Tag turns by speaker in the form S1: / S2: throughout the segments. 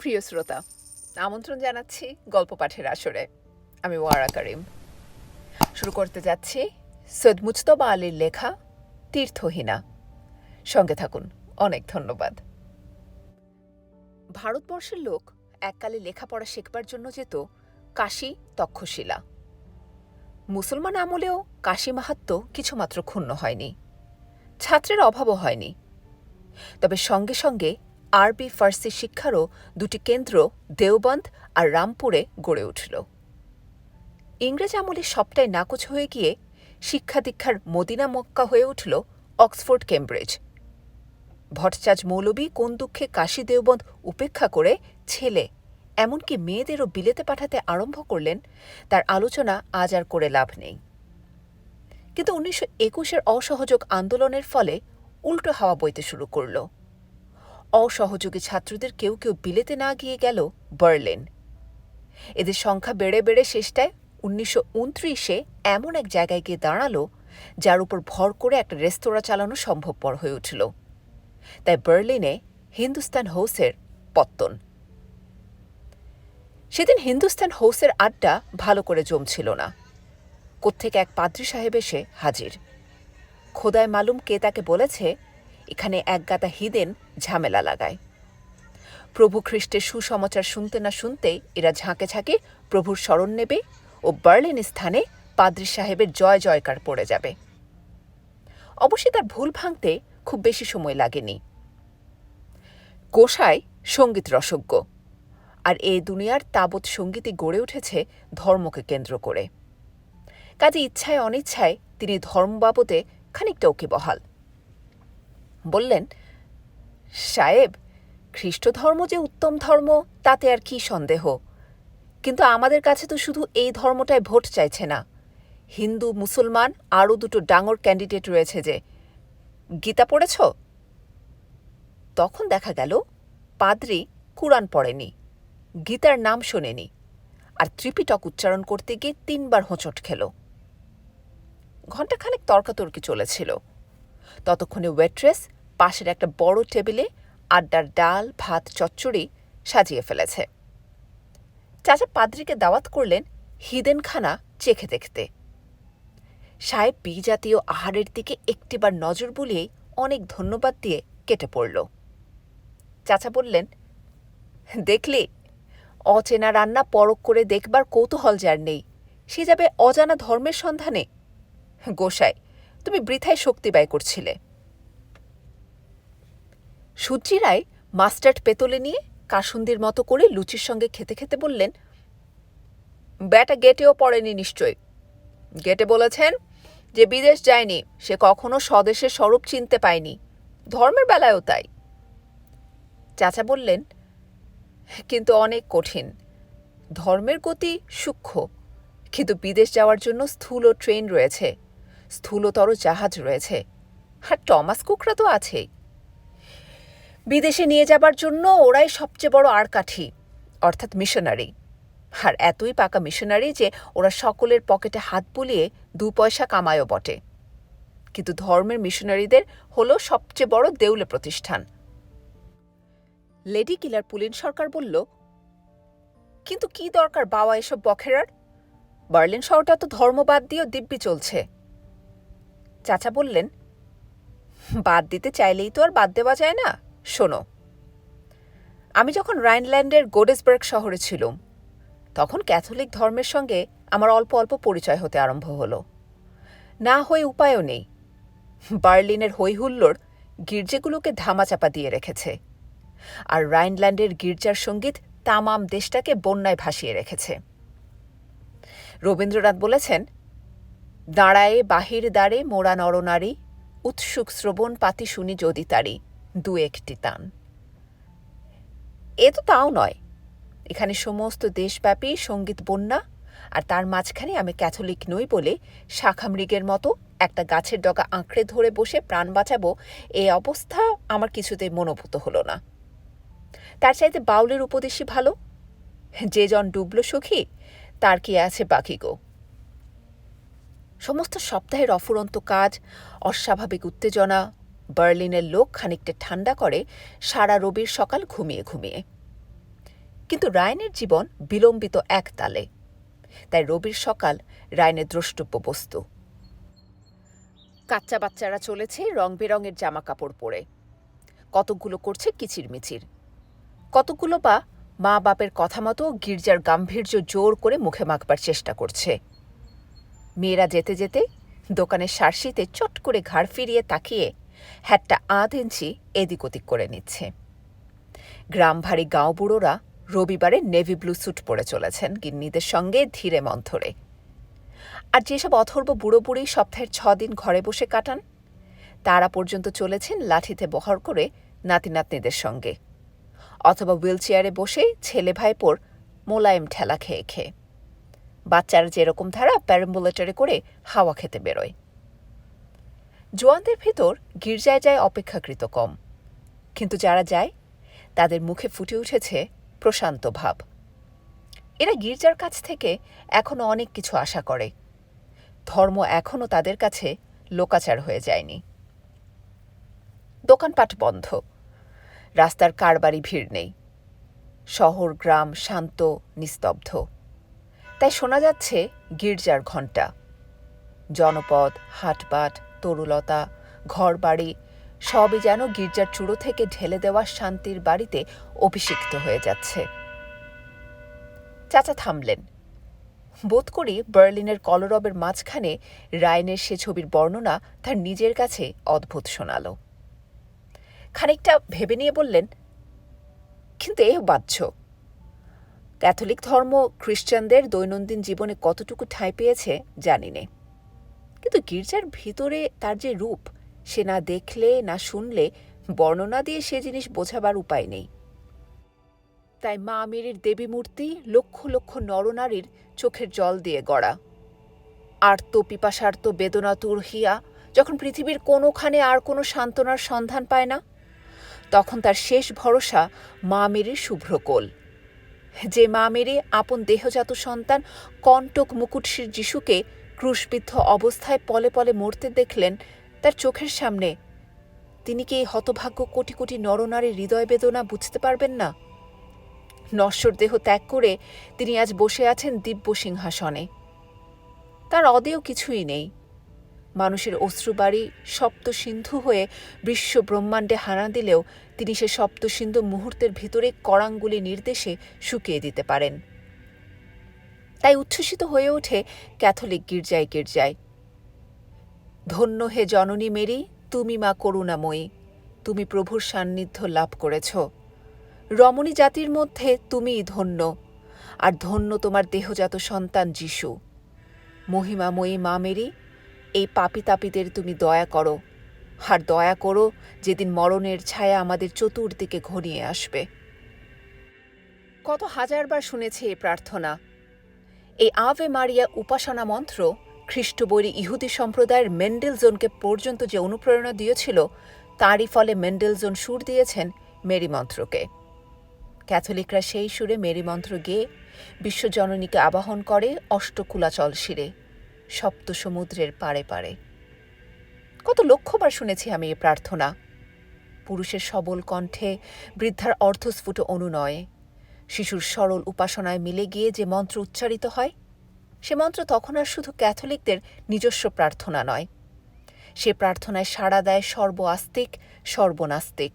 S1: প্রিয় শ্রোতা, আমন্ত্রণ জানাচ্ছি গল্প পাঠের আসরে। আমি ওয়ারা কারিম। শুরু করতে যাচ্ছি সৈয়দ মুজতবা আলীর লেখা তীর্থহীনা। সঙ্গে থাকুন। অনেক ধন্যবাদ। ভারতবর্ষের লোক এককালে লেখাপড়া শেখবার জন্য যেত কাশী তক্ষশিলা। মুসলমান আমলেও কাশী মাহাত্ম্য কিছুমাত্র ক্ষুণ্ণ হয়নি, ছাত্রের অভাবও হয়নি। তবে সঙ্গে সঙ্গে আরবি ফার্সি শিক্ষারও দুটি কেন্দ্র দেওবন্দ আর রামপুরে গড়ে উঠল। ইংরেজ আমলে সবটাই নাকচ হয়ে গিয়ে শিক্ষা দীক্ষার মদিনা মক্কা হয়ে উঠল অক্সফোর্ড কেমব্রিজ। ভট্টাচার্য মৌলবী কোন দুঃখে কাশী দেওবন্দ উপেক্ষা করে ছেলে এমনকি মেয়েদেরও বিলেতে পাঠাতে আরম্ভ করলেন, তার আলোচনা আজ আর করে লাভ নেই। কিন্তু 1921-এর অসহযোগ আন্দোলনের ফলে উল্টো হাওয়া বইতে শুরু করল। অসহযোগী ছাত্রদের কেউ কেউ বিলেতে না গিয়ে গেল বার্লিন। এদের সংখ্যা বেড়ে বেড়ে শেষটায় 1929-এ এমন এক জায়গায় গিয়ে দাঁড়ালো যার উপর ভর করে একটা রেস্তোরাঁ চালানো সম্ভবপর হয়ে উঠল। তাই বার্লিনে হিন্দুস্তান হাউসের পত্তন। সেদিন হিন্দুস্তান হাউসের আড্ডা ভালো করে জমছিল না। কোত্থেকে এক পাদ্রী সাহেব এসে হাজির। খোদায় মালুম কে তাকে বলেছে এখানে এক গাদা হিদেন ঝামেলা লাগায়। প্রভু খ্রিস্টের সুসমাচার শুনতে না শুনতেই এরা ঝাঁকে ঝাঁকে প্রভুর শরণ নেবে ও বার্লিন স্থানে পাদ্রী সাহেবের জয় জয়কার পড়ে যাবে। অবশ্যই তার ভুল ভাঙতে খুব বেশি সময় লাগেনি। গোসাই সঙ্গীত রসজ্ঞ, আর এই দুনিয়ার তাবৎ সঙ্গীতই গড়ে উঠেছে ধর্মকে কেন্দ্র করে। কাজে ইচ্ছায় অনিচ্ছায় তিনি ধর্ম বাবদে খানিকটা ওকিবহাল। বললেন, সাহেব, খ্রিস্ট ধর্ম যে উত্তম ধর্ম তাতে আর কি সন্দেহ, কিন্তু আমাদের কাছে তো শুধু এই ধর্মটাই ভোট চাইছে না, হিন্দু মুসলমান আরও দুটো ডাঙর ক্যান্ডিডেট রয়েছে। যে গীতা পড়েছ? তখন দেখা গেল পাদ্রী কুরআন পড়েনি, গীতার নাম শোনেনি, আর ত্রিপিটক উচ্চারণ করতে গিয়ে 3 বার হোঁচট খেল। ঘণ্টাখানেক তর্কাতর্কি চলেছিল। ততক্ষণে ওয়েট্রেস পাশের একটা বড় টেবিলে আড্ডার ডাল ভাত চচ্চড়ি সাজিয়ে ফেলেছে। চাচা পাদ্রীকে দাওয়াত করলেন হিদেনখানা চেখে দেখতে। সাহেব বিজাতীয় আহারের দিকে একটিবার নজর বুলিয়েই অনেক ধন্যবাদ দিয়ে কেটে পড়ল। চাচা বললেন, দেখলি, অচেনা রান্না পরখ করে দেখবার কৌতূহল যার নেই, সে যাবে অজানা ধর্মের সন্ধানে। গোসাই, তুমি বৃথায় শক্তি ব্যয় করছিলে। সূর্যি রায় মাস্টার্ড পেতলে নিয়ে কাসুন্দির মতো করে লুচির সঙ্গে খেতে খেতে বললেন, ব্যাটা গেটেও পড়েনি নিশ্চয়। গেটে বলেছেন যে বিদেশ যায়নি সে কখনো স্বদেশের স্বরূপ চিনতে পায়নি, ধর্মের বেলায়ও তাই। চাচা বললেন, কিন্তু অনেক কঠিন। ধর্মের গতি সূক্ষ্ম, কিন্তু বিদেশ যাওয়ার জন্য স্থূল ট্রেন রয়েছে, স্থূলতর জাহাজ রয়েছে, আর টমাস কুকরা তো আছেই। বিদেশে নিয়ে যাবার জন্য ওরাই সবচেয়ে বড় আড়কাঠি, অর্থাৎ মিশনারি। আর এতই পাকা মিশনারি যে ওরা সকলের পকেটে হাত বুলিয়ে 2 পয়সা কামায়ও বটে। কিন্তু ধর্মের মিশনারিদের হলো সবচেয়ে বড় দেউলে প্রতিষ্ঠান। লেডি কিলার পুলিন সরকার বলল, কিন্তু কি দরকার বাবা এসব বখেরার? বার্লিন শহরটা তো ধর্মবাদ দিয়েও দিব্যি চলছে। চাচা বললেন, বাদ দিতে চাইলেই তো আর বাদ দেওয়া যায় না। শোনো, আমি যখন রাইনল্যান্ডের গোডেসবার্গ শহরে ছিলাম তখন ক্যাথলিক ধর্মের সঙ্গে আমার অল্প অল্প পরিচয় হতে আরম্ভ হলো। না হয়ে উপায়ও নেই। বার্লিনের হৈহুল্লোড় গির্জেগুলোকে ধামাচাপা দিয়ে রেখেছে, আর রাইনল্যান্ডের গির্জার সঙ্গীত তামাম দেশটাকে বন্যায় ভাসিয়ে রেখেছে। রবীন্দ্রনাথ বলেছেন, দাঁড়ায়ে বাহির দ্বারে মোরা নরনারী, উৎসুক শ্রবণ পাতি শুনি যদি তারি, 2-1টি তান। এ তো তাও নয়, এখানে সমস্ত দেশব্যাপী সঙ্গীত বন্যা, আর তার মাঝখানে আমি ক্যাথলিক নই বলে শাখামৃগের মতো একটা গাছের ডগা আঁকড়ে ধরে বসে প্রাণ বাঁচাবো, এই অবস্থা আমার কিছুতেই মনোভূত হলো না। তার চাইতে বাউলের উপদেশই ভালো। যে জন ডুবল সখী, তার কি আছে বাকি গো। সমস্ত সপ্তাহের অফুরন্ত কাজ, অস্বাভাবিক উত্তেজনা বার্লিনের লোক খানিকটা ঠান্ডা করে সারা রবির সকাল ঘুমিয়ে ঘুমিয়ে। কিন্তু রায়নের জীবন বিলম্বিত এক তালে, তাই রবির সকাল রায়নের দ্রষ্টব্য বস্তু। কাচ্চা বাচ্চারা চলেছে রং বেরঙের জামা কাপড় পরে, কতকগুলো করছে কিচিরমিচির, কতকগুলো বা মা বাপের কথা মতো গির্জার গাম্ভীর্য জোর করে মুখে মাখবার চেষ্টা করছে। মেয়েরা যেতে যেতে দোকানের শার্সিতে চট করে ঘাড় ফিরিয়ে তাকিয়ে হ্যাটটা আধ ইঞ্চি এদিক ওদিক করে নিচ্ছে। গ্রাম ভারী গাঁও বুড়োরা রবিবারে নেভি ব্লু স্যুট পরে চলেছেন গিন্নিদের সঙ্গে ধীরে মন্থরে। আর যেসব অথর্ব বুড়ো বুড়ি সপ্তাহের 6 দিন ঘরে বসে কাটান, তারা পর্যন্ত চলেছেন লাঠিতে বহর করে নাতি নাতনিদের সঙ্গে, অথবা হুইলচেয়ারে বসে ছেলে ভাইপোর মোলায়েম ঠেলা খেয়ে খেয়ে। বাচ্চারা যেরকম ধারা প্যারাম্বুলেটরে করে হাওয়া খেতে বেরোয়। জোয়ানদের ভেতর গির্জায় যায় অপেক্ষাকৃত কম, কিন্তু যারা যায় তাদের মুখে ফুটে উঠেছে প্রশান্ত ভাব। এরা গির্জার কাছ থেকে এখনও অনেক কিছু আশা করে। ধর্ম এখনও তাদের কাছে লোকাচার হয়ে যায়নি। দোকানপাট বন্ধ, রাস্তার কারবারি ভিড় নেই, শহর গ্রাম শান্ত নিস্তব্ধ। তাই শোনা যাচ্ছে গির্জার ঘণ্টা। জনপদ, হাটবাট, তরুলতা, ঘরবাড়ি সবই যেন গির্জার চূড়ো থেকে ঢেলে দেওয়া শান্তির বাড়িতে অভিষিক্ত হয়ে যাচ্ছে। চাচা থামলেন। বোধ করি বার্লিনের কলরবের মাঝখানে রায়নের সে ছবির বর্ণনা তার নিজের কাছে অদ্ভুত শোনাল। খানিকটা ভেবে নিয়ে বললেন, কিন্তু এ বাহ্য। ক্যাথলিক ধর্ম খ্রিস্টানদের দৈনন্দিন জীবনে কতটুকু ঠাঁই পেয়েছে জানি নে, কিন্তু গির্জার ভিতরে তার যে রূপ, সে না দেখলে না শুনলে বর্ণনা দিয়ে সে জিনিস বোঝাবার উপায় নেই। তাই মা মেরির দেবী মূর্তি লক্ষ লক্ষ নরনারীর চোখের জল দিয়ে গড়া। আর্ত পিপাসার্ত বেদনাতুর হিয়া যখন পৃথিবীর কোনোখানে আর কোনো সান্ত্বনার সন্ধান পায় না, তখন তার শেষ ভরসা মা মেরির শুভ্র কোল। যে মা মেরি আপন দেহজাত সন্তান কণ্টক মুকুটশির যিশুকে ক্রুশবিদ্ধ অবস্থায় পলে পলে মরতে দেখলেন তার চোখের সামনে, তিনি কি এই হতভাগ্য কোটি কোটি নরনারীর হৃদয় বেদনা বুঝতে পারবেন না? নশ্বর দেহ ত্যাগ করে তিনি আজ বসে আছেন দিব্য সিংহাসনে। তার অদেয় কিছুই নেই। মানুষের অশ্রুবাড়ি সপ্ত সিন্ধু হয়ে বিশ্ব ব্রহ্মাণ্ডে হানা দিলেও তিনি সে সপ্ত সিন্ধু মুহূর্তের ভিতরে করাঙ্গুলি নির্দেশে শুকিয়ে দিতে পারেন। তাই উচ্ছ্বসিত হয়ে ওঠে ক্যাথলিক গির্জায় গির্জায়। ধন্য হে জননী মেরি, তুমি মা করুণাময়ী, তুমি প্রভুর সান্নিধ্য লাভ করেছ। রমণী জাতির মধ্যে তুমিই ধন্য, আর ধন্য তোমার দেহজাত সন্তান যিশু। মহিমাময়ী মা মেরি, এই পাপী তাপীদের তুমি দয়া করো, আর দয়া করো যেদিন মরণের ছায়া আমাদের চতুর্দিকে ঘনিয়ে আসবে। কত হাজারবার শুনেছি এই প্রার্থনা। এই আভে মারিয়া উপাসনা মন্ত্র খ্রিস্টবৈরী ইহুদি সম্প্রদায়ের মেন্ডেলজনকে পর্যন্ত যে অনুপ্রেরণা দিয়েছিল, তারই ফলে মেন্ডেলজন সুর দিয়েছেন মেরি মন্ত্রকে। ক্যাথলিকরা সেই সুরে মেরি মন্ত্র গেয়ে বিশ্বজননীকে আবাহন করে অষ্টকুলাচল শিরে, সপ্ত সমুদ্রের পাড়ে পাড়ে। কত লক্ষবার শুনেছি আমি এই প্রার্থনা। পুরুষের সবল কণ্ঠে, বৃদ্ধার অর্ধস্ফুট অনুনয়ে, শিশুর সরল উপাসনায় মিলে গিয়ে যে মন্ত্র উচ্চারিত হয়, সে মন্ত্র তখন আর শুধু ক্যাথলিকদের নিজস্ব প্রার্থনা নয়, সে প্রার্থনায় সাড়া দেয় সর্ব আস্তিক সর্বনাস্তিক।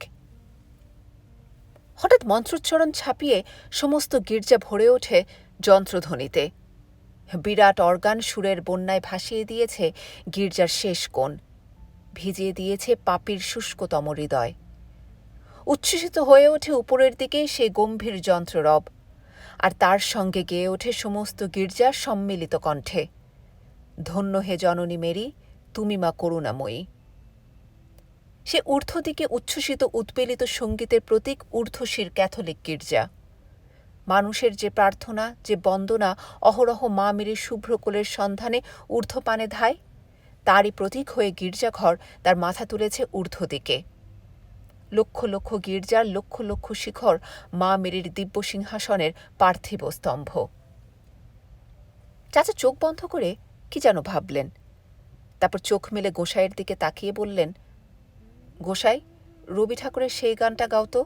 S1: হঠাৎ মন্ত্রোচ্চারণ ছাপিয়ে সমস্ত গির্জা ভরে ওঠে যন্ত্রধ্বনিতে। বিরাট অর্গান সুরের বন্যায় ভাসিয়ে দিয়েছে গির্জার শেষ কোণ, ভিজিয়ে দিয়েছে পাপীর শুষ্কতম হৃদয়। উচ্ছ্বসিত হয়ে ওঠে উপরের দিকে সেই গম্ভীর যন্ত্ররব, আর তার সঙ্গে গেয়ে ওঠে সমস্ত গির্জার সম্মিলিত কণ্ঠে, ধন্য হে জননী মেরি, তুমি মা করুণাময়ী। সে ঊর্ধ্ব দিকে উচ্ছ্বসিত উৎপেলিত সঙ্গীতের প্রতীক ঊর্ধ্বশির ক্যাথলিক গির্জা। মানুষের যে প্রার্থনা, যে বন্দনা অহরহ মা মেরির শুভ্রকোলের সন্ধানে ঊর্ধ্বপানে ধায়, তারই প্রতীক হয়ে গির্জাঘর তার মাথা তুলেছে ঊর্ধ্ব দিকে। লক্ষ লক্ষ গির্জার লক্ষ লক্ষ শিখর মা মেরির দিব্য সিংহাসনের পার্থিব স্তম্ভ। চাচা চোখ বন্ধ করে কি যেন ভাবলেন, তারপর চোখ মেলে গোসাইয়ের দিকে তাকিয়ে বললেন, গোসাই, রবি ঠাকুরের সেই গানটা গাও তো।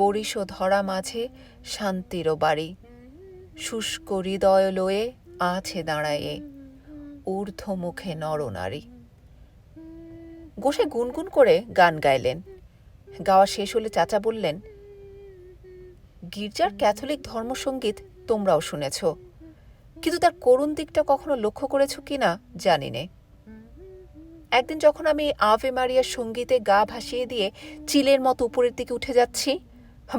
S1: বরিশ ধরা মাঝে শান্তিরও বাড়ি, শুষ্ক হৃদয় লয়ে আছে দাঁড়ায়ে, ঊর্ধ্বমুখে নরনারী। গোসাই গুনগুন করে গান গাইলেন। গাওয়া শেষ হলে চাচা বললেন, গির্জার ক্যাথলিক ধর্মসঙ্গীত তোমরাও শুনেছ, কিন্তু তার করুণ দিকটা কখনো লক্ষ্য করেছ কিনা জানি নে। একদিন যখন আমি আভে মারিয়ার সঙ্গীতে গা ভাসিয়ে দিয়ে চিলের মতো উপরের দিকে উঠে যাচ্ছি,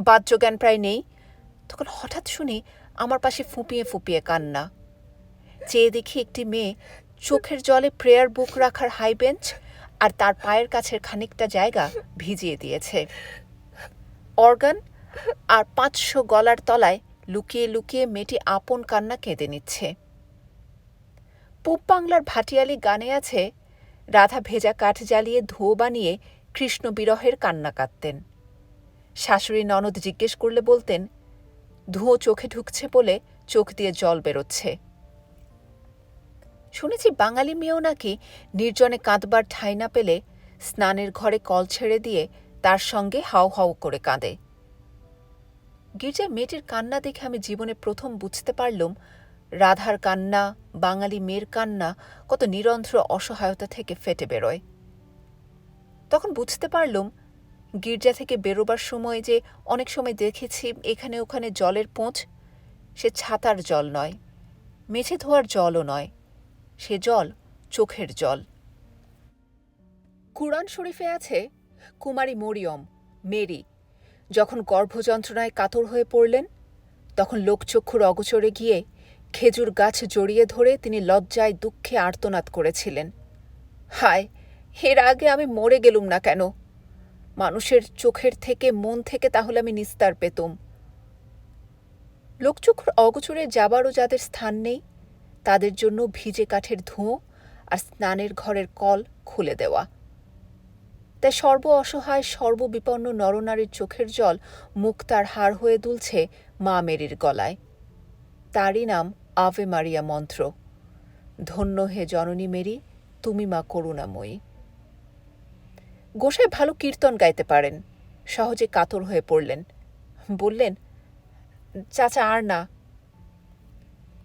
S1: বাহ্যজ্ঞান প্রায় নেই, তখন হঠাৎ শুনি আমার পাশে ফুঁপিয়ে ফুঁপিয়ে কান্না। চেয়ে দেখি একটি মেয়ে চোখের জলে প্রেয়ার বুক রাখার হাই বেঞ্চ আর তার পায়ের কাছের খানিকটা জায়গা ভিজিয়ে দিয়েছে। অর্গান আর 500 গলার তলায় লুকিয়ে লুকিয়ে মেয়েটি আপন কান্না কেঁদে নিচ্ছে। পূব বাংলার ভাটিয়ালি গানে আছে, রাধা ভেজা কাঠ জ্বালিয়ে ধুয়ো বানিয়ে কৃষ্ণ বিরহের কান্না কাঁদতেন। শাশুড়ি ননদ জিজ্ঞেস করলে বলতেন, ধুয়ো চোখে ঢুকছে বলে চোখ দিয়ে জল বেরোচ্ছে। শুনেছি বাঙালি মেয়েও নাকি নির্জনে কাঁদবার ঠাঁই না পেলে স্নানের ঘরে কল ছেড়ে দিয়ে তার সঙ্গে হাউ হাউ করে কাঁদে। গির্জায় মেয়েটির কান্না দেখে আমি জীবনে প্রথম বুঝতে পারলুম রাধার কান্না, বাঙালি মেয়ের কান্না কত নিরন্ধ্র অসহায়তা থেকে ফেটে বেরোয়। তখন বুঝতে পারলুম গির্জা থেকে বেরোবার সময় যে অনেক সময় দেখেছি এখানে ওখানে জলের পোঁছ, সে ছাতার জল নয়, মেঝে ধোয়ার জলও নয়, সে জল চোখের জল। কুরআন শরীফে আছে, কুমারী মরিয়ম, মেরি, যখন গর্ভযন্ত্রণায় কাতর হয়ে পড়লেন, তখন লোকচক্ষুর অগোচরে গিয়ে খেজুর গাছ জড়িয়ে ধরে তিনি লজ্জায় দুঃখে আর্তনাদ করেছিলেন, হায়, এর আগে আমি মরে গেলুম না কেন? মানুষের চোখের থেকে মন থেকে তাহলে আমি নিস্তার পেতুম। লোকচক্ষুর অগোচরে যাবারও যাদের স্থান নেই, তাদের জন্য ভিজে কাঠের ধুঁয়ো আর স্নানের ঘরের কল খুলে দেওয়া। তাই সর্ব অসহায় সর্ববিপন্ন নরনারীর চোখের জল মুক্তার হার হয়ে দুলছে মা মেরির গলায়। তারই নাম আভে মারিয়া মন্ত্র। ধন্য হে জননী মেরি, তুমি মা করুণাময়ী। গোসাই ভালো কীর্তন গাইতে পারেন। সহজে কাতর হয়ে পড়লেন। বললেন, চাচা আর না।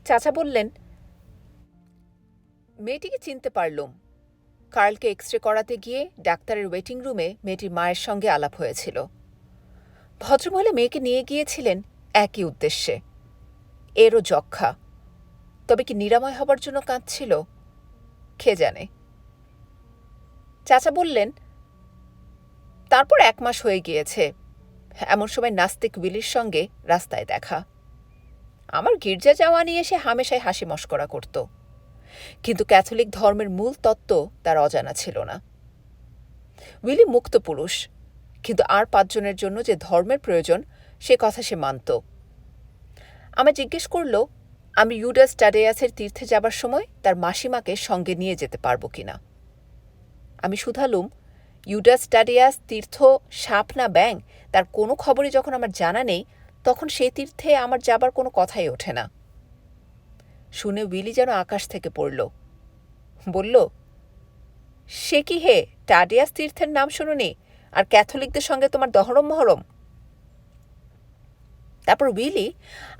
S1: চাচা বললেন, মেয়েটিকে চিনতে পারলুম। কার্লকে এক্স-রে করাতে গিয়ে ডাক্তারের ওয়েটিং রুমে মেয়েটির মায়ের সঙ্গে আলাপ হয়েছিল। ভদ্রমহিলা মেয়েকে নিয়ে গিয়েছিলেন একই উদ্দেশ্যে। এরও যক্ষা। তবে কি নিরাময় হবার জন্য কাঁদছিল? কে জানে। চাচা বললেন, তারপর 1 মাস হয়ে গিয়েছে। এমন সময় নাস্তিক উইলির সঙ্গে রাস্তায় দেখা। আমার গির্জা যাওয়া নিয়ে সে হামেশাই হাসি মশকরা করত, কিন্তু ক্যাথলিক ধর্মের মূল তত্ত্ব তার অজানা ছিল না। উইলি মুক্ত পুরুষ, কিন্তু আর 5 জনের জন্য যে ধর্মের প্রয়োজন সে কথা সে মানত। আমায় জিজ্ঞেস করল আমি ইউডাস টাডেয়াসের তীর্থে যাবার সময় তার মাসিমাকে সঙ্গে নিয়ে যেতে পারব কিনা। আমি শুধালুম, ইউডাস টাডেয়াস তীর্থ সাপ না ব্যাং তার কোনো খবরই যখন আমার জানা নেই, তখন সেই তীর্থে আমার যাবার কোনো কথাই ওঠে না। শুনে উইলি যেন আকাশ থেকে পড়ল। বলল, সে কি হে, টাডিয়াস তীর্থের নাম শুনুনি আর ক্যাথলিকদের সঙ্গে তোমার দহরম মহরম? তারপর উইলি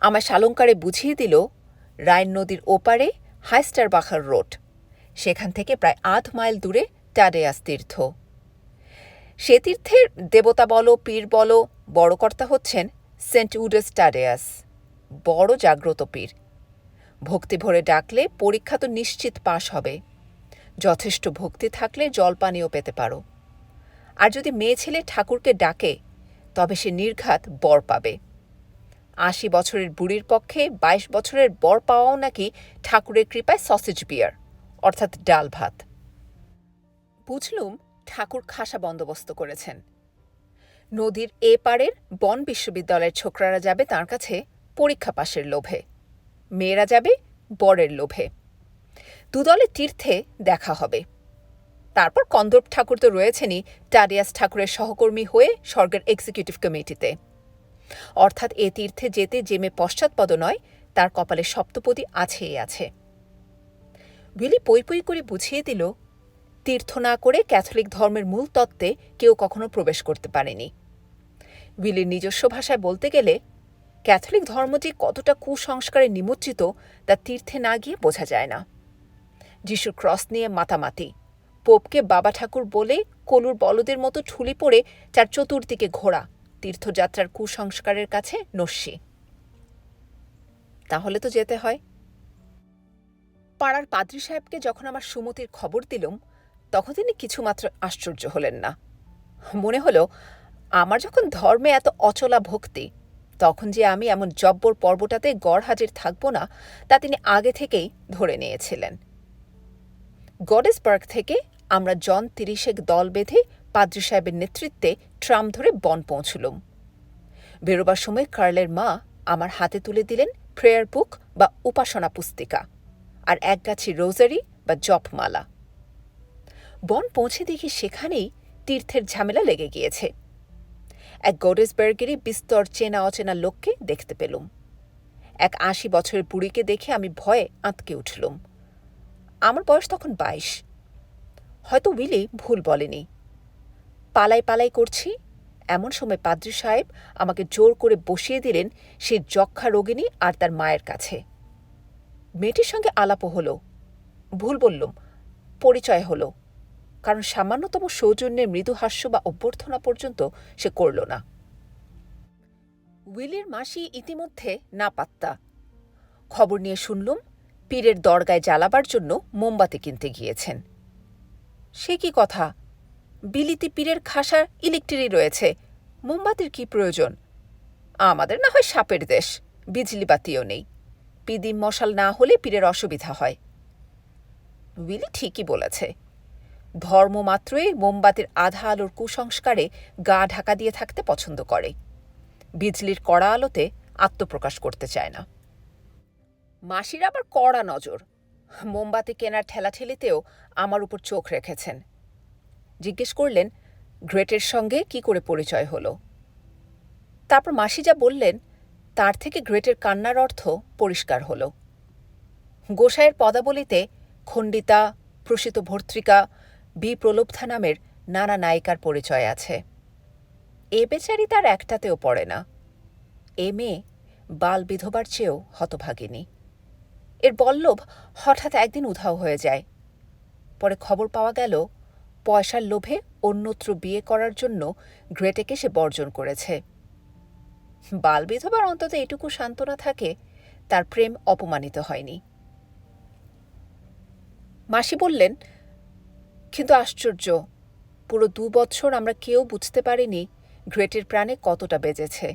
S1: আমার শালঙ্কারে বুঝিয়ে দিল রাইন নদীর ওপারে হাইস্টারবাখার রোড, সেখান থেকে প্রায় 8 মাইল দূরে টাডেয়াস তীর্থ। সে তীর্থের দেবতা বলো পীর বলো, বড় কর্তা হচ্ছেন সেন্ট উডাস টাডেয়াস, বড় জাগ্রত পীর। ভক্তি ভরে ডাকলে পরীক্ষা তো নিশ্চিত পাশ হবে। যথেষ্ট ভক্তি থাকলে জলপানিও পেতে পারো। আর যদি মেয়ে ছেলে ঠাকুরকে ডাকে, তবে সে নির্ঘাত বর পাবে। 80 বছরের বুড়ির পক্ষে 22 বছরের বর পাওয়াও নাকি ঠাকুরের কৃপায় সসেজ বিয়ার, অর্থাৎ ডাল ভাত। বুঝলুম ঠাকুর খাসা বন্দোবস্ত করেছেন। নদীর এ পারের বন বিশ্ববিদ্যালয়ের ছোকরারা যাবে তাঁর কাছে পরীক্ষা পাশের লোভে, মেয়েরা যাবে বরের লোভে। দুদলে তীর্থে দেখা হবে। তারপর কন্দর্প ঠাকুর তো রয়েছেনই টাডিয়াস ঠাকুরের সহকর্মী হয়ে স্বর্গের এক্সিকিউটিভ কমিটিতে। অর্থাৎ এ তীর্থে যেতে যে মেয়ে পশ্চাৎপদ নয়, তার কপালে সপ্তপদী আছেই আছে। উইলি পই পই করে বুঝিয়ে দিল, তীর্থ না করে ক্যাথলিক ধর্মের মূল তত্ত্বে কেউ কখনো প্রবেশ করতে পারেনি। উইলির নিজস্ব ভাষায় বলতে গেলে ক্যাথলিক ধর্ম যে কতটা কুসংস্কারে নিমজ্জিত তা তীর্থে না গিয়ে বোঝা যায় না। যিশুর ক্রস নিয়ে মাতামাতি, পোপকে বাবা ঠাকুর বলে কলুর বলদের মতো ঠুলি পড়ে তার চতুর্দিকে ঘোরা তীর্থযাত্রার কুসংস্কারের কাছে নস্যি। তাহলে তো যেতে হয়। পাড়ার পাদ্রী সাহেবকে যখন আমার সুমতির খবর দিলুম তখন তিনি কিছুমাত্র আশ্চর্য হলেন না। মনে হলো আমার যখন ধর্মে এত অচলা ভক্তি তখন যে আমি এমন জব্বর পর্বটাতে গড় হাজির থাকব না তা তিনি আগে থেকেই ধরে নিয়েছিলেন। গডেসবার্গ থেকে আমরা জন ৩০ দল বেঁধে পাদ্রী সাহেবের নেতৃত্বে ট্রাম ধরে বন পৌঁছলুম। বেরোবার সময় কার্লের মা আমার হাতে তুলে দিলেন প্রেয়ার বুক বা উপাসনা পুস্তিকা আর একগাছি রোজারি বা জপমালা। বন পৌঁছে দেখি সেখানেই তীর্থের ঝামেলা লেগে গিয়েছে। এক গডেসবার্গেরই বিস্তর চেনা অচেনা লোককে দেখতে পেলুম। এক ৮০ বছরের বুড়িকে দেখে আমি ভয়ে আঁতকে উঠলুম। আমার বয়স তখন ২২। হয়তো উইলি ভুল বলেনি। পালাই পালাই করছি এমন সময় পাদ্রী সাহেব আমাকে জোর করে বসিয়ে দিলেন সেই যক্ষা রোগিণী আর তার মায়ের কাছে। মেয়েটির সঙ্গে আলাপও হলো, ভুল বললুম, পরিচয় হলো, কারণ সামান্যতম সৌজন্যের মৃদু হাস্য বা অভ্যর্থনা পর্যন্ত সে করল না। উইলির মাসি ইতিমধ্যে না পাত্তা। খবর নিয়ে শুনলুম পীরের দরগায় জ্বালাবার জন্য মোমবাতি কিনতে গিয়েছেন। সে কি কথা? বিলিতি পীরের খাসার ইলেকট্রিকই রয়েছে, মোমবাতির কি প্রয়োজন? আমাদের না হয় সাপের দেশ, বিজলি বাতিও নেই, পিদিম মশাল না হলে পীরের অসুবিধা হয়। উইলি ঠিকই বলেছে। ধর্ম মাত্রই মোমবাতির আধা আলোর কুসংস্কারে গা ঢাকা দিয়ে থাকতে পছন্দ করে, বিজলির কড়া আলোতে আত্মপ্রকাশ করতে চায় না। মাসির আবার কড়া নজর, মোমবাতি কেনার ঠেলাঠেলিতেও আমার উপর চোখ রেখেছেন। জিজ্ঞেস করলেন গ্রেটের সঙ্গে কি করে পরিচয় হলো। তারপর মাসি যা বললেন তার থেকে গ্রেটের কান্নার অর্থ পরিষ্কার হল। গোসাইয়ের পদাবলিতে খণ্ডিতা, প্রসিত ভর্তৃকা, বিপ্রলোভা নামের নানা নায়িকার পরিচয় আছে। এ বেচারি তার একটাতেও পড়ে না। এ মেয়ে বাল বিধবার চেয়েও হতভাগিনী। এর বল্লভ হঠাৎ একদিন উধাও হয়ে যায়। পরে খবর পাওয়া গেল পয়সার লোভে অন্যত্র বিয়ে করার জন্য গ্রেটেকে সে বর্জন করেছে। বাল বিধবার অন্তত এটুকু সান্ত্বনা থাকে, তার প্রেম অপমানিত হয়নি। মাসি বললেন, কিন্তু আশ্চর্য, পুরো ২ বছর আমরা কেউ বুঝতে পারিনি গ্রেটের প্রাণে কতটা বেজেছে।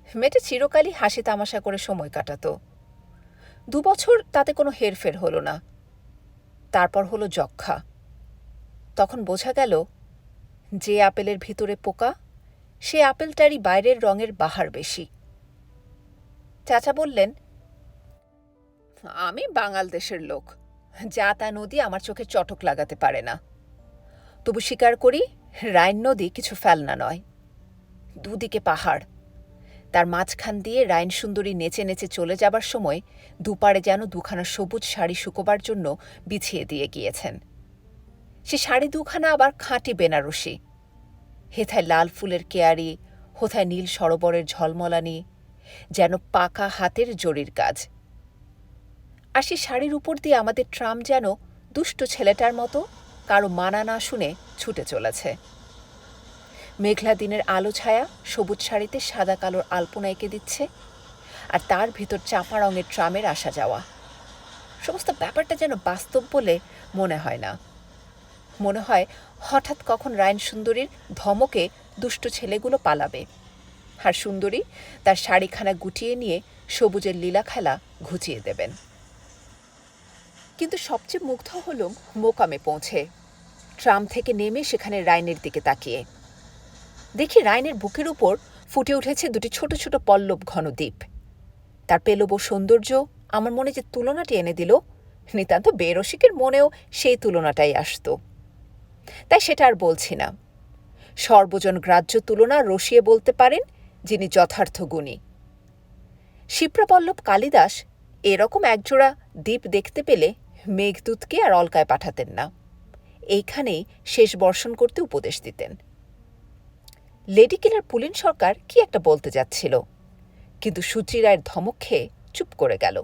S1: মেয়েটা চিরকালই হাসি তামাশা করে সময় কাটাত। ২ বছর তাতে কোনো হেরফের হলো না। তারপর হলো যক্ষা। তখন বোঝা গেল যে আপেলের ভিতরে পোকা সে আপেলটারই বাইরের রঙের বাহার বেশি। চাচা বললেন, আমি বাঙাল দেশের লোক, যা তা নদী আমার চোখে চটক লাগাতে পারে না। তবু স্বীকার করি রাইন নদী কিছু ফেলনা নয়। দুদিকে পাহাড়, তার মাঝখান দিয়ে রাইন সুন্দরী নেচে নেচে চলে যাবার সময় দুপারে যেন দুখানা সবুজ শাড়ি শুকোবার জন্য বিছিয়ে দিয়ে গিয়েছেন। সে শাড়ি দুখানা আবার খাঁটি বেনারসি, হেথায় লাল ফুলের কেয়ারি, হোথায় নীল সরোবরের ঝলমলানি, যেন পাকা হাতের জরির কাজ। আর সে শাড়ির উপর দিয়ে আমাদের ট্রাম যেন দুষ্ট ছেলেটার মতো কারো মানা না শুনে ছুটে চলেছে। মেঘলা দিনের আলো ছায়া সবুজ শাড়িতে সাদা কালোর আলপনা এঁকে দিচ্ছে, আর তার ভিতর চাপা রঙের ট্রামের আসা যাওয়া। সমস্ত ব্যাপারটা যেন বাস্তব বলে মনে হয় না। মনে হয় হঠাৎ কখন রাইন সুন্দরীর ধমকে দুষ্ট ছেলেগুলো পালাবে, আর সুন্দরী তার শাড়িখানা গুটিয়ে নিয়ে সবুজের লীলা খেলা ঘুচিয়ে দেবেন। কিন্তু সবচেয়ে মুগ্ধ হলুম মোকামে পৌঁছে, ট্রাম থেকে নেমে সেখানে রাইনের দিকে তাকিয়ে দেখি রাইনের বুকের উপর ফুটে উঠেছে দুটি ছোট ছোট পল্লব ঘন দ্বীপ। তার পেলব সৌন্দর্য আমার মনে যে তুলনাটি এনে দিল, নিতান্ত বেরসিকের মনেও সেই তুলনাটাই আসত। তাই সেটা আর বলছি না। সর্বজন গ্রাহ্য তুলনা রসিয়ে বলতে পারেন যিনি যথার্থ গুণী। শিপ্রাপল্লব কালিদাস এরকম একজোড়া দ্বীপ দেখতে পেলে মেঘদূতকে আর অলকায় পাঠাতেন না, এইখানেই শেষ বর্ষণ করতে উপদেশ দিতেন। লেডি কিলার পুলিন সরকার কি একটা বলতে যাচ্ছিল, কিন্তু সুচি রায়ের ধমক খেয়ে চুপ করে গেল।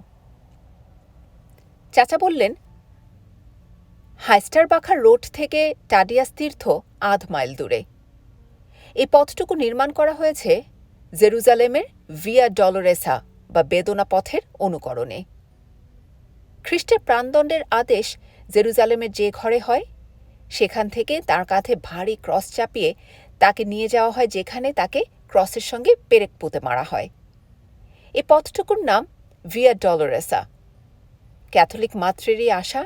S1: চাচা বললেন, হাইস্টারবাখার রোড থেকে টাডিয়াস তীর্থ ৮ মাইল দূরে। এই পথটুকু নির্মাণ করা হয়েছে জেরুজালেমের ভিয়া ডলোরেসা বা বেদনা পথের অনুকরণে। খ্রিস্টের প্রাণদণ্ডের আদেশ জেরুজালেমের যে ঘরে হয়, সেখান থেকে তার কাঁধে ভারী ক্রস চাপিয়ে তাকে নিয়ে যাওয়া হয় যেখানে তাকে ক্রসের সঙ্গে পেরেক পুঁতে মারা হয়। এই পথটুকুর নাম ভিয়া ডলোরেসা। ক্যাথলিক মাতৃরই আশা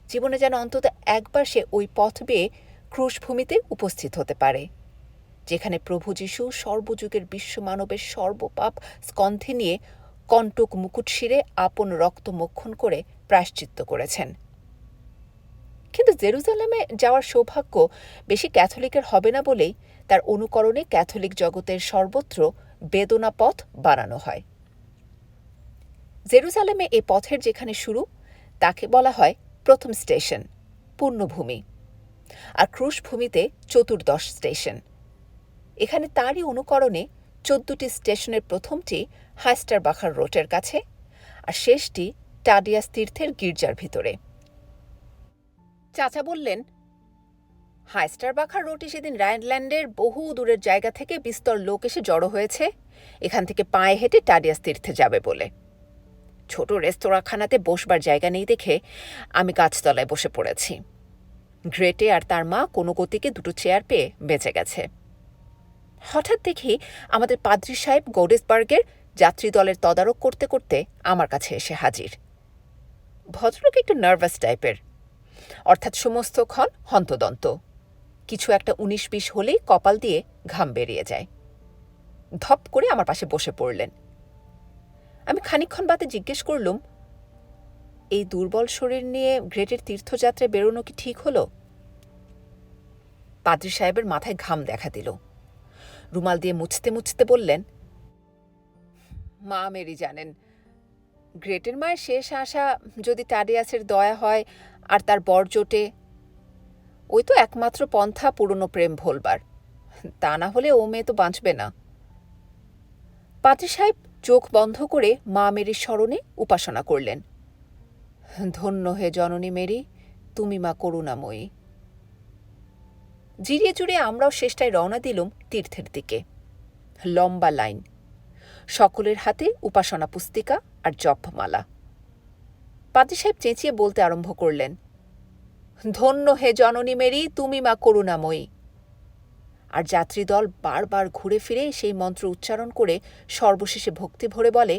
S1: জীবনে যেন অন্তত একবার সে ওই পথ বেয়ে ক্রুশভূমিতে উপস্থিত হতে পারে, যেখানে প্রভু যীশু সর্বযুগের বিশ্বমানবের সর্বপাপ স্কন্ধে নিয়ে কণ্টক মুকুট শিরে আপন রক্ত মক্ষণ করে প্রায়শ্চিত্ত করেছেন। কিন্তু জেরুজালেমে যাওয়ার সৌভাগ্য বেশি ক্যাথলিকের হবে না বলেই তার অনুকরণে ক্যাথলিক জগতের সর্বত্র বেদনা পথ বানানো হয়। জেরুজালেমে এ পথের যেখানে শুরু তাকে বলা হয় প্রথম স্টেশন, পুণ্যভূমি, আর ক্রুশভূমিতে চতুর্দশ স্টেশন। এখানে তারই অনুকরণে ১৪টি স্টেশনের প্রথমটি হাইস্টারবাখার রোটের কাছে, আর শেষটি টাডিয়াস তীর্থের গির্জার ভিতরে। চাচা বললেন, হাইস্টারবাখার রোটে সেদিন রাইনল্যান্ডের বহু দূরের জায়গা থেকে বিস্তর লোক এসে জড়ো হয়েছে এখান থেকে পায়ে হেঁটে টাডিয়াস তীর্থে যাবে বলে। ছোট রেস্তোরাঁখানাতে বসবার জায়গা নেই দেখে আমি গাছতলায় বসে পড়েছি। গ্রেটে আর তার মা কোনো গতিকে দুটো চেয়ার পেয়ে বেঁচে গেছে। হঠাৎ দেখি আমাদের পাদ্রী সাহেব গৌডেসবার্গের যাত্রী দলের তদারক করতে করতে আমার কাছে এসে হাজির। ভদ্রলোক একটু নার্ভাস টাইপের, অর্থাৎ সমস্তক্ষণ হন্তদন্ত। কিছু একটা ১৯-২০ হলেই কপাল দিয়ে ঘাম বেরিয়ে যায়। ধপ করে আমার পাশে বসে পড়লেন। আমি খানিকক্ষণ বাদে জিজ্ঞেস করলুম, এই দুর্বল শরীর নিয়ে গ্রেটের তীর্থযাত্রায় বেরোনো কি ঠিক হলো? পাদ্রী সাহেবের মাথায় ঘাম দেখা দিল। রুমাল দিয়ে মুছতে মুছতে বললেন, মা মেরি জানেন, গ্রেটের মায়ের শেষ আশা যদি টাডিয়াসের দয়া হয় আর তার বর জোটে, ওই তো একমাত্র পন্থা পুরনো প্রেম ভোলবার। তা না হলে ও মেয়ে তো বাঁচবে না। পাদ্রী সাহেব চোখ বন্ধ করে মা মেরির স্মরণে উপাসনা করলেন। ধন্য হে জননী মেরি, তুমি মা করুণাময়ী। জিরিয়ে জুড়ে আমরাও শেষটায় রওনা দিলুম তীর্থের দিকে। লম্বা লাইন, সকলের হাতে উপাসনা পুস্তিকা আর জপমালা। পাদ্রী সাহেব চেঁচিয়ে বলতে আরম্ভ করলেন, ধন্য হে জননী মেরি, তুমি মা করুণাময়ী। আর যাত্রীদল বারবার ঘুরে ফিরে সেই মন্ত্র উচ্চারণ করে সর্বশেষে ভক্তি ভরে বলে,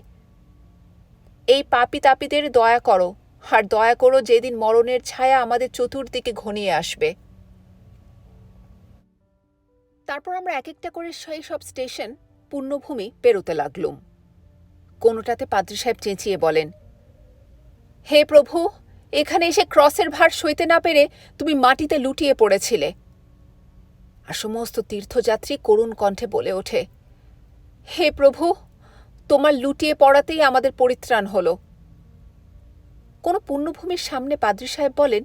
S1: এই পাপী তাপীদের দয়া করো, আর দয়া করো যেদিন মরণের ছায়া আমাদের চতুর্দিকে ঘনিয়ে আসবে। তারপর আমরা এক একটা করে সেই সব স্টেশন, পুণ্যভূমি পেরোতে লাগলুম। কোনোটাতে পাদ্রী সাহেব চেঁচিয়ে বলেন, হে প্রভু, এখানে এসে ক্রসের ভার সইতে না পেরে তুমি মাটিতে লুটিয়ে পড়েছিলে। আর সমস্ত তীর্থযাত্রী করুণ কণ্ঠে বলে ওঠে, হে প্রভু, তোমার লুটিয়ে পড়াতেই আমাদের পরিত্রাণ হল। কোনো পুণ্যভূমির সামনে পাদ্রী সাহেব বলেন,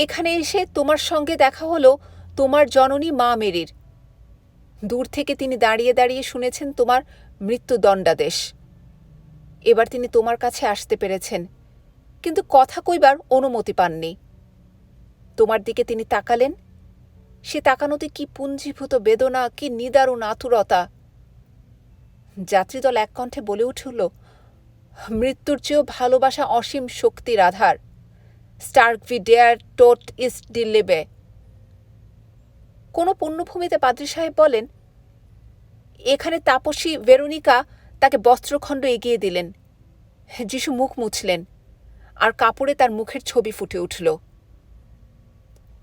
S1: এখানে এসে তোমার সঙ্গে দেখা হলো তোমার জননী মা মেরির। দূর থেকে তিনি দাঁড়িয়ে দাঁড়িয়ে শুনেছেন তোমার মৃত্যুদণ্ডাদেশ। এবার তিনি তোমার কাছে আসতে পেরেছেন, কিন্তু কথা কইবার অনুমতি পাননি। তোমার দিকে তিনি তাকালেন, সে তাকানোতে কি পুঞ্জীভূত বেদনা, কি নিদারুণ আতুরতা। যাত্রীদল এক কণ্ঠে বলে উঠল, মৃত্যুর চেয়েও ভালোবাসা অসীম শক্তির আধার। স্টার্ক ভি ডেয়ার টোট ইস্ট ডিলেবে। কোনো পুণ্যভূমিতে পাদ্রী সাহেব বলেন, এখানে তাপসী ভেরোনিকা তাকে বস্ত্রখণ্ড এগিয়ে দিলেন। যিশু মুখ মুছলেন, আর কাপড়ে তার মুখের ছবি ফুটে উঠল।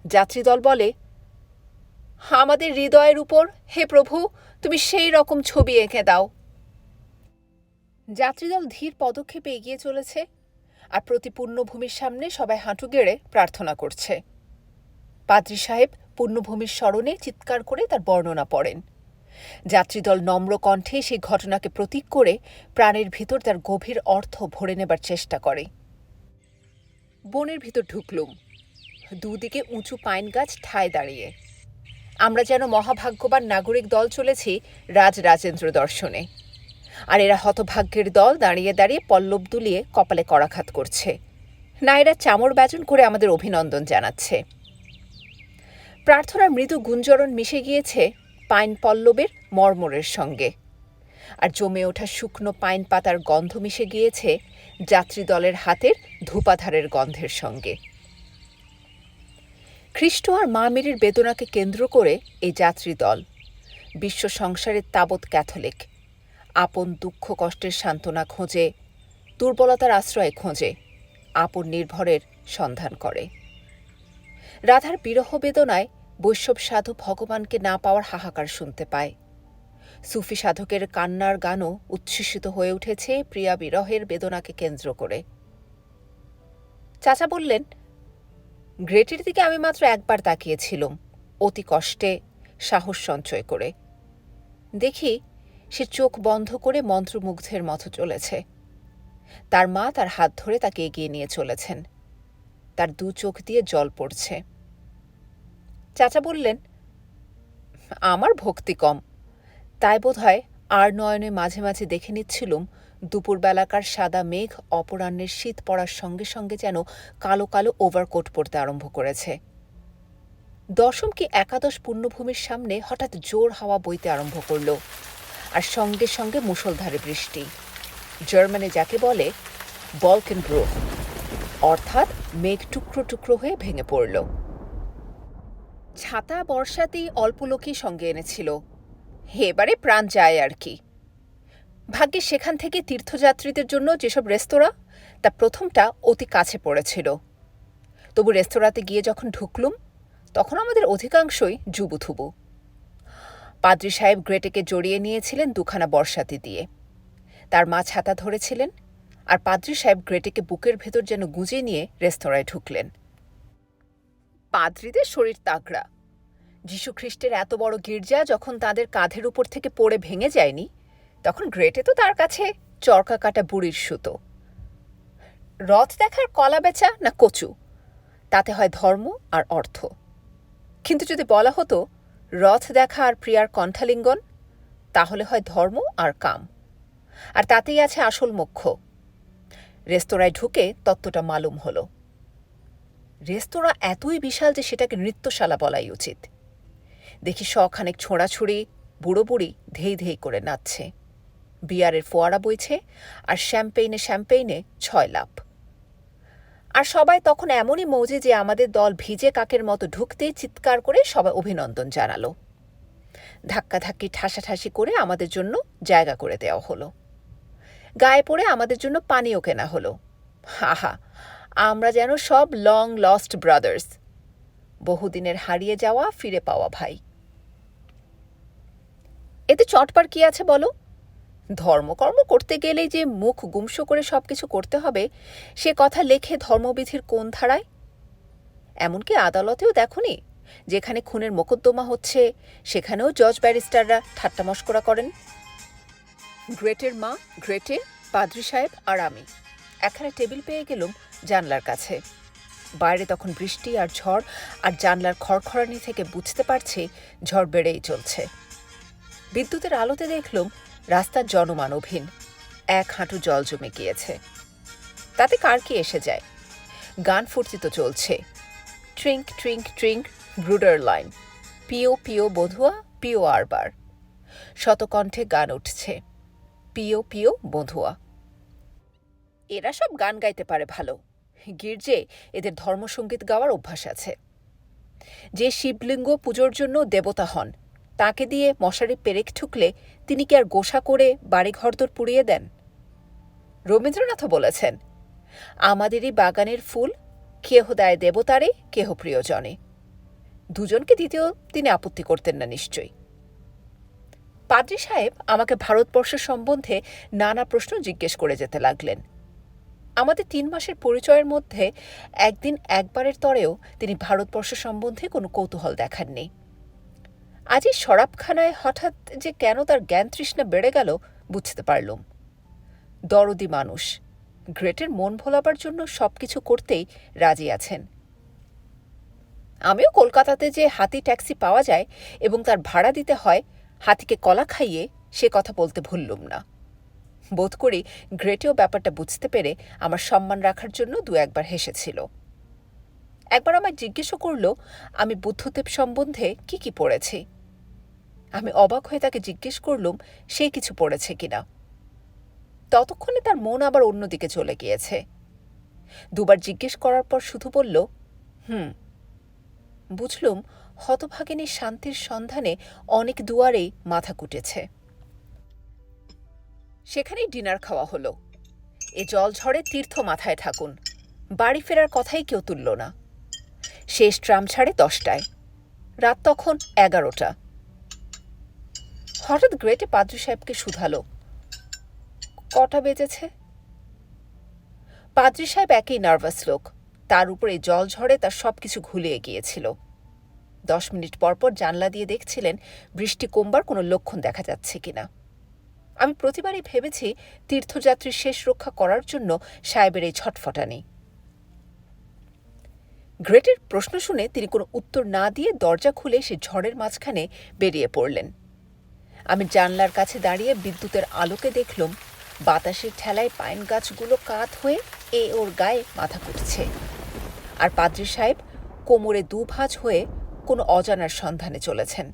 S1: যাত্রীদল বলে, আমাদের হৃদয়ের উপর হে প্রভু তুমি সেই রকম ছবি এঁকে দাও। যাত্রীদল ধীর পদক্ষেপে এগিয়ে চলেছে, আর প্রতি পুণ্যভূমির সামনে সবাই হাঁটু গেড়ে প্রার্থনা করছে। পাদ্রী সাহেব পুণ্যভূমির স্মরণে চিৎকার করে তার বর্ণনা পড়েন। যাত্রীদল নম্র কণ্ঠে সেই ঘটনাকে প্রতীক করে প্রাণের ভিতর তার গভীর অর্থ ভরে নেবার চেষ্টা করে। বনের ভিতর ঢুকলুম। দুদিকে উঁচু পাইন গাছ ঠায় দাঁড়িয়ে। আমরা যেন মহাভাগ্যবান নাগরিক দল চলেছি রাজরাজেন্দ্র দর্শনে, আর এরা হতভাগ্যের দল দাঁড়িয়ে দাঁড়িয়ে পল্লব দুলিয়ে কপালে করাঘাত করছে, না এরা চামর ব্যজন করে আমাদের অভিনন্দন জানাচ্ছে। প্রার্থনার মৃদু গুঞ্জরণ মিশে গিয়েছে পাইন পল্লবের মর্মরের সঙ্গে, আর জমে ওঠা শুকনো পাইন পাতার গন্ধ মিশে গিয়েছে যাত্রী দলের হাতের ধূপাধারের গন্ধের সঙ্গে। খ্রিস্ট আর মা মেরির বেদনাকে কেন্দ্র করে এই যাত্রী দল বিশ্ব সংসারের তাবৎ ক্যাথলিক, আপন দুঃখ কষ্টের সান্ত্বনা খোঁজে, দুর্বলতার আশ্রয় খোঁজে, আপন নির্ভরের সন্ধান করে। রাধার বিরহ বেদনায় বৈষ্ণব সাধু ভগবানকে না পাওয়ার হাহাকার শুনতে পায়। সুফি সাধকের কান্নার গানও উচ্ছ্বসিত হয়ে উঠেছে প্রিয়া বিরহের বেদনাকে কেন্দ্র করে। চাচা বললেন, গ্রেটের দিকে আমি মাত্র একবার তাকিয়েছিলাম, অতি কষ্টে সাহস সঞ্চয় করে। দেখি সে চোখ বন্ধ করে মন্ত্রমুগ্ধের মতো চলেছে। তার মা তার হাত ধরে তাকে এগিয়ে নিয়ে চলেছেন। তার দু চোখ দিয়ে জল পড়ছে। চাচা বললেন, আমার ভক্তি কম, তাই বোধহয় আর নয়নে মাঝে মাঝে দেখে নিচ্ছিলুম দুপুরবেলাকার সাদা মেঘ অপরাহ্নের শীত পড়ার সঙ্গে সঙ্গে যেন কালো কালো ওভারকোট পরতে আরম্ভ করেছে। দশম কি একাদশ পুণ্যভূমির সামনে হঠাৎ জোর হাওয়া বইতে আরম্ভ করল, আর সঙ্গে সঙ্গে মুষলধারে বৃষ্টি, জার্মানে যাকে বলে বলকেনব্রুখ, অর্থাৎ মেঘ টুকরো টুকরো হয়ে ভেঙে পড়ল। ছাতা বর্ষাতেই অল্প লোকই সঙ্গে এনেছিল। এবারে প্রাণ যায় আর কি। ভাগ্যে সেখান থেকে তীর্থযাত্রীদের জন্য যেসব রেস্তোরাঁ, তা প্রথমটা অতি কাছে পড়েছিল। তবু রেস্তোরাঁতে গিয়ে যখন ঢুকলুম, তখন আমাদের অধিকাংশই জুবুথুবু। পাদ্রী সাহেব গ্রেটেকে জড়িয়ে নিয়েছিলেন দুখানা বর্ষাতি দিয়ে। তার মা ছাতা ধরেছিলেন, আর পাদ্রী সাহেব গ্রেটেকে বুকের ভেতর যেন গুঁজে নিয়ে রেস্তোরাঁয় ঢুকলেন। পাদ্রীদের শরীর তাগড়া। যীশুখ্রিস্টের এত বড় গির্জা যখন তাদের কাঁধের উপর থেকে পড়ে ভেঙে যায়নি, তখন গ্রেটে তো তার কাছে চরকা কাটা বুড়ির সুতো। রথ দেখার কলা বেচা না কচু, তাতে হয় ধর্ম আর অর্থ। কিন্তু যদি বলা হতো রথ দেখা আর প্রিয়ার কণ্ঠালিঙ্গন, তাহলে হয় ধর্ম আর কাম, আর তাতেই আছে আসল মোক্ষ। রেস্তোরাঁয় ঢুকে তত্ত্বটা মালুম হল। রেস্তোরাঁ এতই বিশাল যে সেটাকে নৃত্যশালা বলাই উচিত। দেখি শখানেক ছোঁড়াছুড়ি বুড়ো বুড়ি ধেই ধেই করে নাচছে, বিয়ারের ফোয়ারা বইছে, আর শ্যাম্পেইনে শ্যাম্পেইনে 6 লাভ। আর সবাই তখন এমনই মৌজে যে আমাদের দল ভিজে কাকের মতো ঢুকতেই চিৎকার করে সবাই অভিনন্দন জানালো। ধাক্কাধাক্কি ঠাসাঠাসি করে আমাদের জন্য জায়গা করে দেওয়া হলো। গায়ে পড়ে আমাদের জন্য পানীয় কেনা হলো। হাহা, আমরা যেন সব লং লস্ট ব্রাদার্স, বহুদিনের হারিয়ে যাওয়া ফিরে পাওয়া ভাই। এতে চটপার কি আছে বলো? ধর্মকর্ম করতে গেলেই যে মুখ গুমসো করে সবকিছু করতে হবে, সে কথা লেখে ধর্মবিধির কোন ধারায়? এমনকি আদালতেও দেখনি, যেখানে খুনের মোকদ্দমা হচ্ছে সেখানেও জজ ব্যারিস্টাররা ঠাট্টা মশকরা করেন। গ্রেটের মা, গ্রেটে, পাদ্রী সাহেব আর আমি একখানে টেবিল পেয়ে গেলুম জানলার কাছে। বাইরে তখন বৃষ্টি আর ঝড়, আর জানলার খড়খড়ানি থেকে বুঝতে পারছি ঝড় বেড়েই চলছে। বিদ্যুতের আলোতে দেখলুম রাস্তার জনমানবহীন, 1 হাঁটু জল জমে গিয়েছে। তাতে কার কি এসে যায়? গান ফুর্তি তো চলছে, ট্রিঙ্ক ট্রিঙ্ক ট্রিঙ্ক ব্রুডার লাইন, পিও পিও বধুয়া পিও আরবার। শতকণ্ঠে গান উঠছে, পিও পিও বধুয়া। এরা সব গান গাইতে পারে ভালো, গির্জে এদের ধর্মসঙ্গীত গাওয়ার অভ্যাস আছে। যে শিবলিঙ্গ পুজোর জন্য দেবতা হন, তাকে দিয়ে মশারি পেরেক ঠুকলে তিনি কি আর গোসা করে বাড়ি ঘরদোর পুড়িয়ে দেন? রবীন্দ্রনাথও বলেছেন, আমাদেরই বাগানের ফুল কেহ দেয় দেবতারে, কেহ প্রিয়জনে। দুজনকে দিতেও তিনি আপত্তি করতেন না নিশ্চয়ই। পাদ্রী সাহেব আমাকে ভারতবর্ষ সম্বন্ধে নানা প্রশ্ন জিজ্ঞেস করে যেতে লাগলেন। আমাদের 3 মাসের পরিচয়ের মধ্যে একদিন একবারের তরেও তিনি ভারতবর্ষ সম্বন্ধে কোনো কৌতূহল দেখাননি। আজ এই শরাবখানায় হঠাৎ যে কেন তার জ্ঞান তৃষ্ণা বেড়ে গেল বুঝতে পারলুম। দরদি মানুষ, গ্রেটের মন ভোলাবার জন্য সবকিছু করতেই রাজি আছেন। আমিও কলকাতাতে যে হাতি ট্যাক্সি পাওয়া যায় এবং তার ভাড়া দিতে হয় হাতিকে কলা খাইয়ে, সে কথা বলতে ভুললুম না। বোধ করি গ্রেটেও ব্যাপারটা বুঝতে পেরে আমার সম্মান রাখার জন্য দু একবার হেসেছিল। একবার আমায় জিজ্ঞেসও করল আমি বুদ্ধদেব সম্বন্ধে কি কি পড়েছি। আমি অবাক হয়ে তাকে জিজ্ঞেস করলুম সে কিছু পড়েছে কিনা। ততক্ষণে তার মন আবার অন্যদিকে চলে গিয়েছে। দুবার জিজ্ঞেস করার পর শুধু বলল, বুঝলুম হতভাগিনীর শান্তির সন্ধানে অনেক দুয়ারেই মাথা কুটেছে। সেখানেই ডিনার খাওয়া হলো। এ জল ঝড়ে তীর্থ মাথায় থাকুন, বাড়ি ফেরার কথাই কেউ তুলল না। শেষ ট্রাম ছাড়ে 10টায়, রাত তখন 11টা। হঠাৎ গ্রেটে পাদ্রী সাহেবকে শুধালো, কটা বেজেছে? পাদ্রী সাহেব একই নার্ভাস লোক, তার উপর এই জল ঝড়ে তার সবকিছু ঘুলিয়ে গিয়েছিল। 10 মিনিট পরপর জানলা দিয়ে দেখছিলেন বৃষ্টি কমবার কোনো লক্ষণ দেখা যাচ্ছে কিনা। আমি প্রতিবারই ভেবেছি তীর্থযাত্রীর শেষ রক্ষা করার জন্য সাহেবের এই ছটফটানি। গ্রেটের প্রশ্ন শুনে তিনি কোনো উত্তর না দিয়ে দরজা খুলে সে ঝড়ের মাঝখানে বেরিয়ে পড়লেন। আমি জানলার কাছে দাঁড়িয়ে বিদ্যুতের আলোকে দেখলুম বাতাসের ঠেলায় পাইন গাছগুলো কাত হয়ে ওর গায়ে মাথা কুটছে, আর পাদ্রী সাহেব কোমরে দুভাঁজ হয়ে কোনো অজানার সন্ধানে চলেছেন।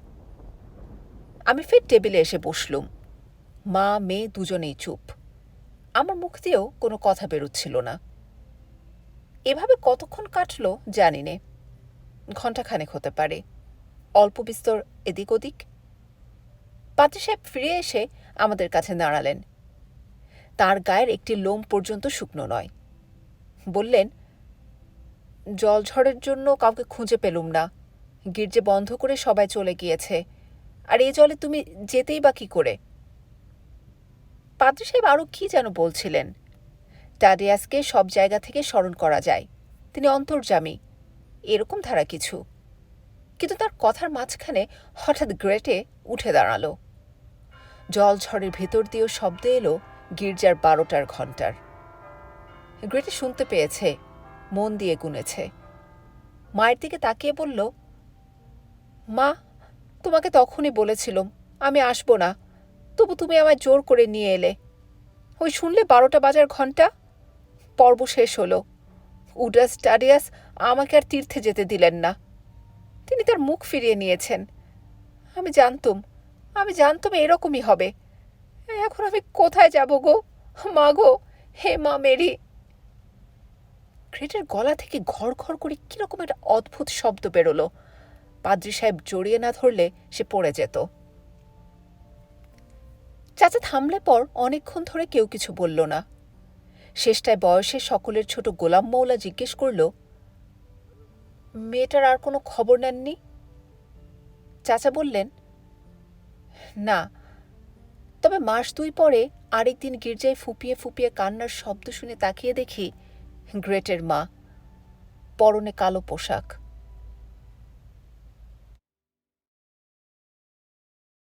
S1: আমি ফের টেবিলে এসে বসলুম। মা মেয়ে দুজনেই চুপ। আমার মুখ দিয়েও কোনো কথা বেরোচ্ছিল না। এভাবে কতক্ষণ কাটল জানি নে, ঘণ্টাখানেক হতে পারে, অল্প বিস্তর এদিক ওদিক। পাদ্রী সাহেব ফিরে এসে আমাদের কাছে দাঁড়ালেন। তার গায়ের একটি লোম পর্যন্ত শুকনো নয়। বললেন, জলঝড়ের জন্য কাউকে খুঁজে পেলুম না, গির্জে বন্ধ করে সবাই চলে গিয়েছে, আর এ জলে তুমি যেতেই বা কি করে? পাদ্রী সাহেব আরও কি যেন বলছিলেন। টাডিয়াসকে সব জায়গা থেকে স্মরণ করা যায়, তিনি অন্তর্যামী, এরকম ধারা কিছু। কিন্তু তার কথার মাঝখানে হঠাৎ গ্রেটে উঠে দাঁড়ালো। জল ঝড়ের ভেতর দিয়েও শব্দ এলো গির্জার 12টার ঘণ্টার। গ্রেটে শুনতে পেয়েছে, মন দিয়ে গুনেছে। মায়ের দিকে তাকিয়ে বলল, মা, তোমাকে তখনই বলেছিলাম আমি আসব না, তবু তুমি আমায় জোর করে নিয়ে এলে। ওই শুনলে 12টা বাজার ঘণ্টা। পর্ব শেষ হলো। উডাস টাডিয়াস আমাকে আর তীর্থে যেতে দিলেন না, তিনি তার মুখ ফিরিয়ে নিয়েছেন। আমি জানতুম এরকমই হবে। এখন আমি কোথায় যাব গো, মা গো, হে মা মেরি। গ্রেটের গলা থেকে ঘড় ঘড় করে কিরকম একটা অদ্ভুত শব্দ বেরোলো। পাদ্রী সাহেব জড়িয়ে না ধরলে সে পড়ে যেত। চাচা থামলে পর অনেকক্ষণ ধরে কেউ কিছু বলল না। শেষটায় বয়সে সকলের ছোট গোলাম মৌলা জিজ্ঞেস করল, মেয়েটার আর কোনো খবর নেননি? চাচা বললেন, না, তবে মাস 2 পরে আরেকদিন গির্জায় ফুপিয়ে ফুপিয়ে কান্নার শব্দ শুনে তাকিয়ে দেখি গ্রেটের মা, পরনে কালো পোশাক,